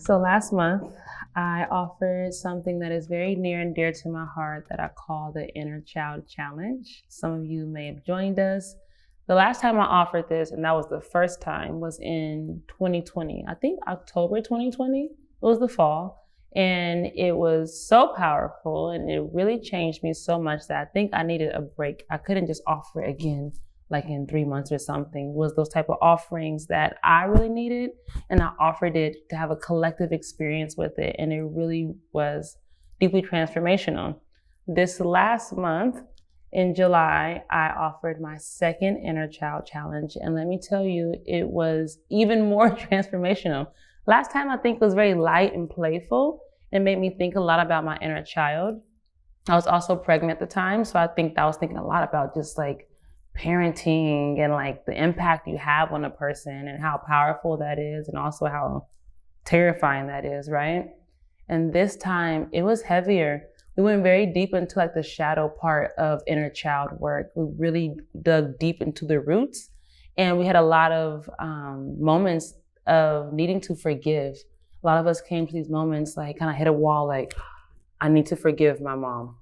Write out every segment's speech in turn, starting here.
So last month, I offered something that is very near and dear to my heart that I call the Inner Child Challenge. Some of you may have joined us. The last time I offered this, and that was the first time, was in 2020. I think October 2020. It was the fall. And it was so powerful and it really changed me so much that I think I needed a break. I couldn't just offer it again like in 3 months or something. It was those type of offerings that I really needed, and I offered it to have a collective experience with it, and it really was deeply transformational. This last month in July, I offered my second Inner Child Challenge, and let me tell you, it was even more transformational. Last time I think was very light and playful and made me think a lot about my inner child. I was also pregnant at the time, so I think I was thinking a lot about just like parenting and like the impact you have on a person and how powerful that is and also how terrifying that is, right? And this time it was heavier. We went very deep into like the shadow part of inner child work. We really dug deep into the roots, and we had a lot of moments of needing to forgive. A lot of us came to these moments like kind of hit a wall, like, I need to forgive my mom.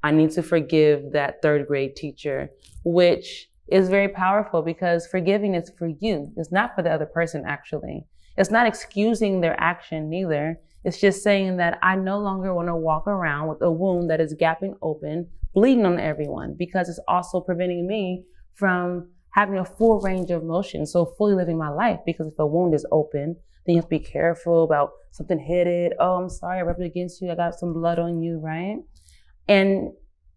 I need to forgive that third grade teacher, which is very powerful because forgiving is for you. It's not for the other person, actually. It's not excusing their action neither. It's just saying that I no longer want to walk around with a wound that is gapping open, bleeding on everyone, because it's also preventing me from having a full range of motion, so fully living my life. Because if a wound is open, then you have to be careful about something hit it. Oh, I'm sorry, I rubbed it against you. I got some blood on you, right? And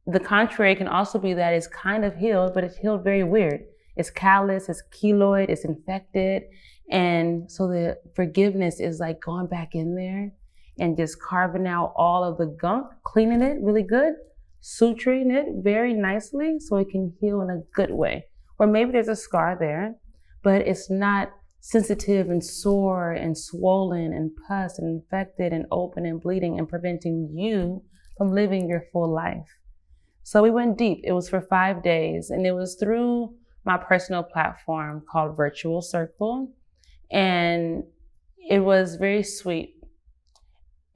the contrary can also be that it's kind of healed, but it's healed very weird. It's callous, it's keloid, it's infected. And so the forgiveness is like going back in there and just carving out all of the gunk, cleaning it really good, suturing it very nicely so it can heal in a good way. Or maybe there's a scar there, but it's not sensitive and sore and swollen and pus and infected and open and bleeding and preventing you from living your full life. So we went deep. It was for 5 days, and it was through my personal platform called Virtual Circle. And it was very sweet.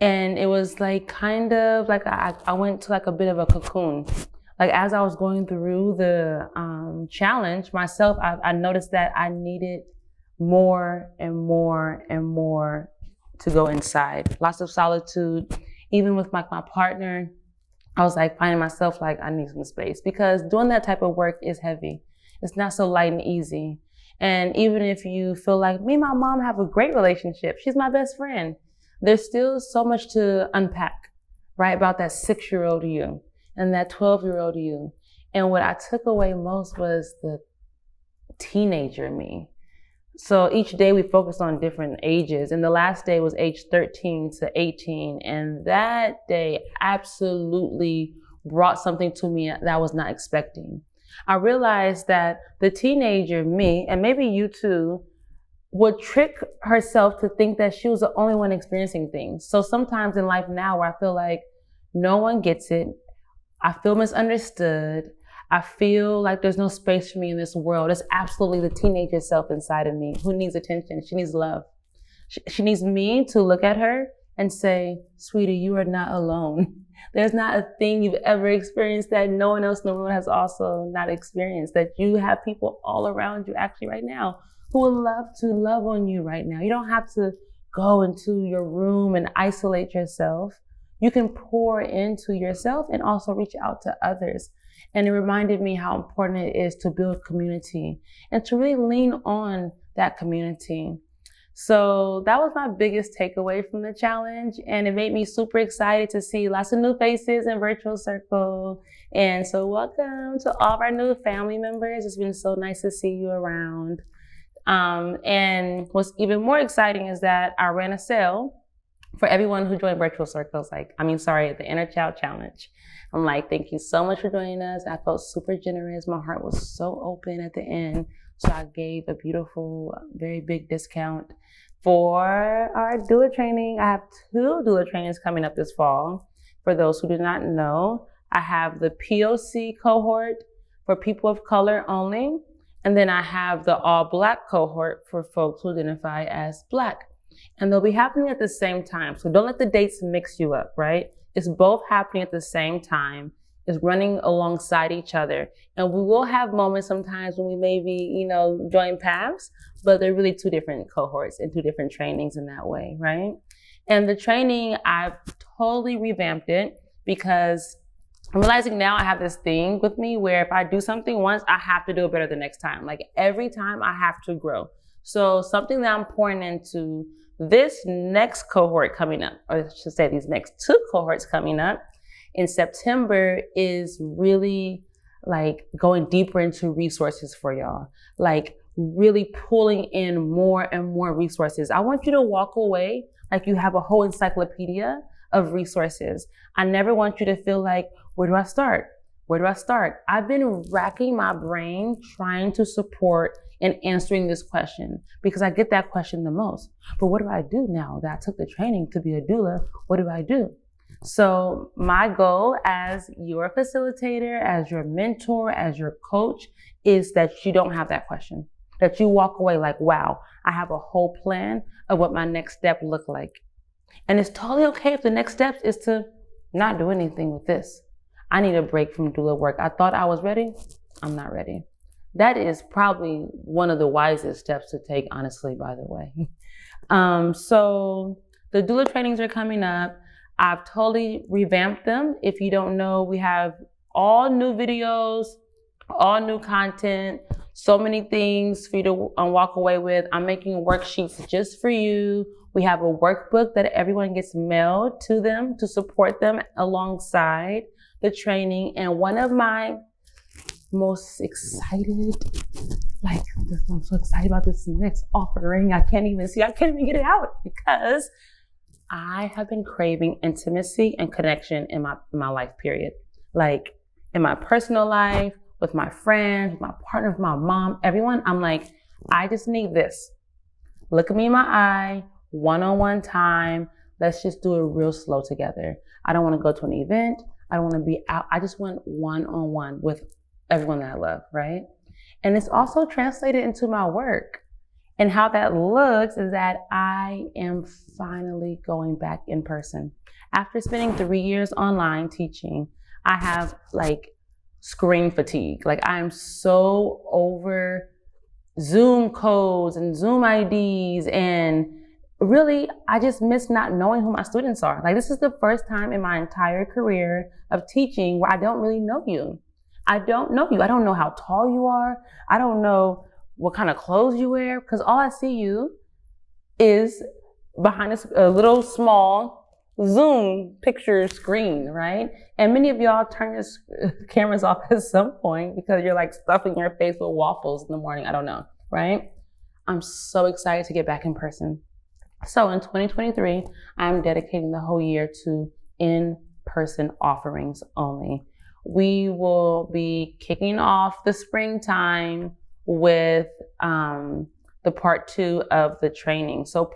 And it was like kind of like I went to like a bit of a cocoon. Like as I was going through the challenge myself, I noticed that I needed more and more and more to go inside. Lots of solitude. Even with my partner, I was like finding myself like I need some space, because doing that type of work is heavy. It's not so light and easy. And even if you feel like me and my mom have a great relationship, she's my best friend, there's still so much to unpack, right? About that 6-year-old you and that 12-year-old you. And what I took away most was the teenager me. So each day we focused on different ages, and the last day was age 13 to 18. And that day absolutely brought something to me that I was not expecting. I realized that the teenager me, and maybe you too, would trick herself to think that she was the only one experiencing things. So sometimes in life now where I feel like no one gets it, I feel misunderstood, I feel like there's no space for me in this world. It's absolutely the teenager self inside of me who needs attention. She needs love. She needs me to look at her and say, sweetie, you are not alone. There's not a thing you've ever experienced that no one else in the world has also not experienced, that you have people all around you actually right now who would love to love on you right now. You don't have to go into your room and isolate yourself. You can pour into yourself and also reach out to others. And it reminded me how important it is to build community and to really lean on that community. So that was my biggest takeaway from the challenge. And it made me super excited to see lots of new faces in Virtual Circle. And so welcome to all of our new family members. It's been so nice to see you around. And what's even more exciting is that I ran a sale for everyone who joined Virtual Circles. The Inner Child Challenge. I'm like, thank you so much for joining us. I felt super generous. My heart was so open at the end. So I gave a beautiful, very big discount for our doula training. I have 2 doula trainings coming up this fall. For those who do not know, I have the POC cohort for people of color only. And then I have the all Black cohort for folks who identify as Black. And they'll be happening at the same time. So don't let the dates mix you up, right? It's both happening at the same time. It's running alongside each other. And we will have moments sometimes when we maybe, join paths, but they're really two different cohorts and two different trainings in that way, right? And the training, I've totally revamped it because I'm realizing now I have this thing with me where if I do something once, I have to do it better the next time. Like every time I have to grow. So something that I'm pouring into this next cohort coming up, or I should say these next two cohorts coming up in September, is really like going deeper into resources for y'all. Like really pulling in more and more resources. I want you to walk away like you have a whole encyclopedia of resources. I never want you to feel like, where do I start? Where do I start? I've been racking my brain trying to support and answering this question because I get that question the most. But what do I do now that I took the training to be a doula? What do I do? So my goal as your facilitator, as your mentor, as your coach is that you don't have that question, that you walk away like, wow, I have a whole plan of what my next step look like. And it's totally okay if the next step is to not do anything with this. I need a break from doula work. I thought I was ready. I'm not ready. That is probably one of the wisest steps to take, honestly, by the way. So the doula trainings are coming up. I've totally revamped them. If you don't know, we have all new videos, all new content, so many things for you to walk away with. I'm making worksheets just for you. We have a workbook that everyone gets mailed to them to support them alongside the training. And one of my most excited, I'm so excited about this next offering. I can't even get it out because I have been craving intimacy and connection in my life, period. Like in my personal life, with my friends, with my partner, with my mom, everyone, I'm like, I just need this. Look at me in my eye, one-on-one time. Let's just do it real slow together. I don't want to go to an event. I don't want to be out. I just want one-on-one with everyone that I love, right? And it's also translated into my work. And how that looks is that I am finally going back in person. After spending 3 years online teaching, I have screen fatigue. I'm so over Zoom codes and Zoom IDs, and really, I just miss not knowing who my students are. This is the first time in my entire career of teaching where I don't really know you. I don't know you. I don't know how tall you are. I don't know what kind of clothes you wear, because all I see you is behind a little small Zoom picture screen, right? And many of y'all turn your cameras off at some point because you're stuffing your face with waffles in the morning. I don't know, right? I'm so excited to get back in person. So in 2023, I'm dedicating the whole year to in-person offerings only. We will be kicking off the springtime with the part 2 of the training. So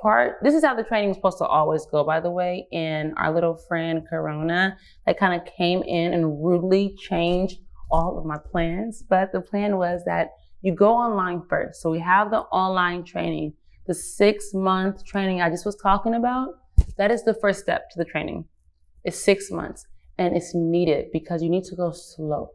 this is how the training is supposed to always go, by the way. And our little friend Corona, that kind of came in and rudely changed all of my plans. But the plan was that you go online first. So we have the online training, the 6-month training I just was talking about. That is the first step to the training. It's 6 months, and it's needed because you need to go slow.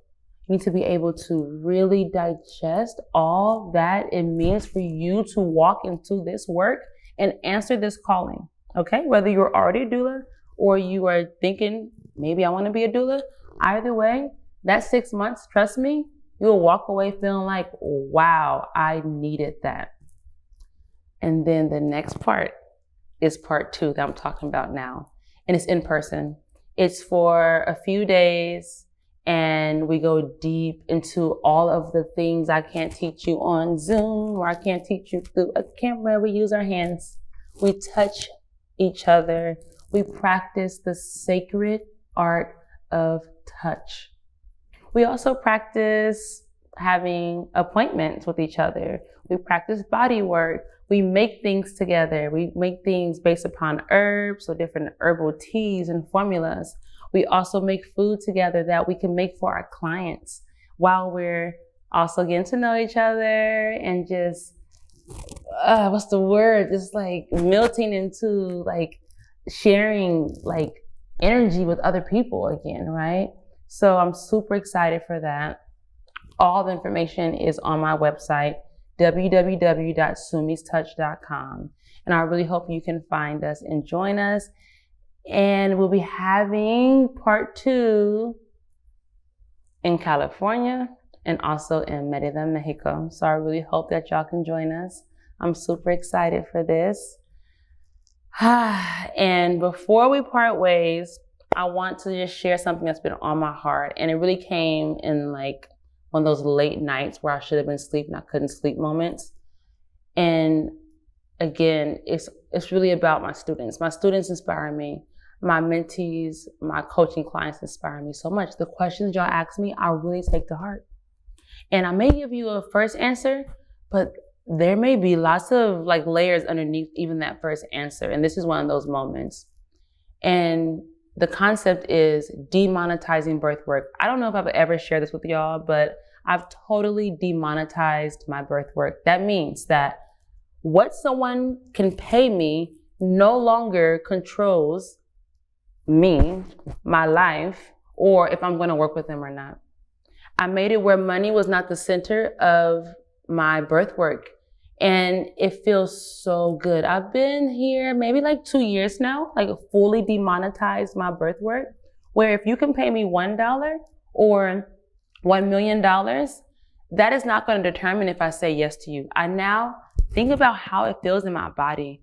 You need to be able to really digest all that it means for you to walk into this work and answer this calling, okay? Whether you're already a doula or you are thinking, maybe I want to be a doula, either way, that 6 months, trust me, you'll walk away feeling like, wow, I needed that. And then the next part is part 2 that I'm talking about now. And it's in person. It's for a few days. And we go deep into all of the things I can't teach you on Zoom, or I can't teach you through a camera. We use our hands. We touch each other. We practice the sacred art of touch. We also practice having appointments with each other. We practice body work. We make things together. We make things based upon herbs, so different herbal teas and formulas. We also make food together that we can make for our clients while we're also getting to know each other and just what's the word? Just like melting into like sharing like energy with other people again, right? So I'm super excited for that. All the information is on my website, www.sumistouch.com. And I really hope you can find us and join us. And we'll be having part 2 in California and also in Merida, Mexico. So I really hope that y'all can join us. I'm super excited for this. And before we part ways, I want to just share something that's been on my heart. And it really came in like one of those late nights where I should have been sleeping, I couldn't sleep moments. And again, it's really about my students. My students inspire me. My mentees, my coaching clients inspire me so much. The questions y'all ask me, I really take to heart. And I may give you a first answer, but there may be lots of like layers underneath even that first answer. And this is one of those moments. And the concept is demonetizing birth work. I don't know if I've ever shared this with y'all, but I've totally demonetized my birth work. That means that what someone can pay me no longer controls me, my life, or if I'm going to work with them or not. I made it where money was not the center of my birth work. And it feels so good. I've been here maybe like 2 years now, like fully demonetized my birth work, where if you can pay me $1 or $1 million, that is not going to determine if I say yes to you. I now think about how it feels in my body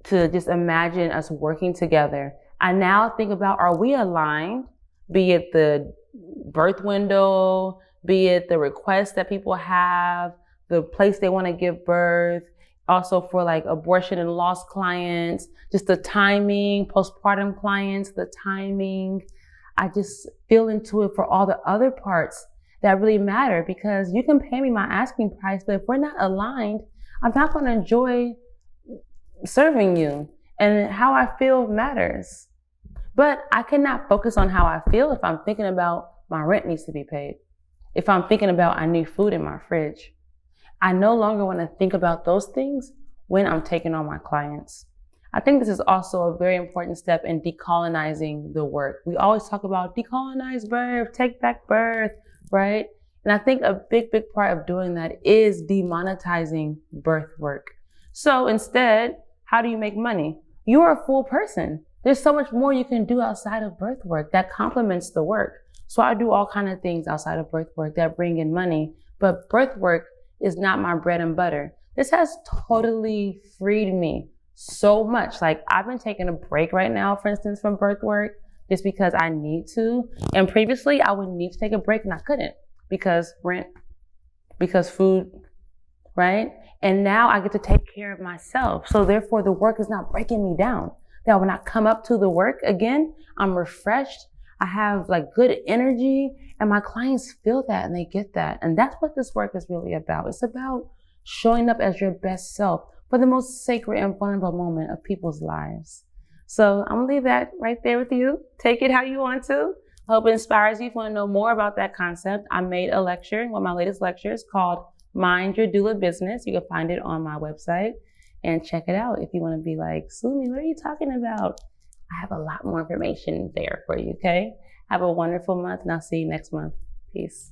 to just imagine us working together. I now think about, are we aligned? Be it the birth window, be it the requests that people have, the place they want to give birth, also for like abortion and loss clients, just the timing, postpartum clients, the timing. I just feel into it for all the other parts that really matter, because you can pay me my asking price, but if we're not aligned, I'm not going to enjoy serving you. And how I feel matters. But I cannot focus on how I feel if I'm thinking about my rent needs to be paid. If I'm thinking about I need food in my fridge. I no longer want to think about those things when I'm taking on my clients. I think this is also a very important step in decolonizing the work. We always talk about decolonize birth, take back birth, right? And I think a big part of doing that is demonetizing birth work. So instead, how do you make money? You are a full person. There's so much more you can do outside of birth work that complements the work. So I do all kinds of things outside of birth work that bring in money, but birth work is not my bread and butter. This has totally freed me so much. Like, I've been taking a break right now, for instance, from birth work, just because I need to. And previously I would need to take a break and I couldn't, because rent, because food, right? And now I get to take care of myself. So therefore the work is not breaking me down. That when I come up to the work again, I'm refreshed. I have like good energy, and my clients feel that and they get that. And that's what this work is really about. It's about showing up as your best self for the most sacred and vulnerable moment of people's lives. So I'm gonna leave that right there with you. Take it how you want to. I hope it inspires you. If you want to know more about that concept, I made a lecture, one of my latest lectures, called Mind Your Doula Business. You can find it on my website and check it out if you want to be like, Sumi, what are you talking about? I have a lot more information there for you, okay? Have a wonderful month, and I'll see you next month. Peace.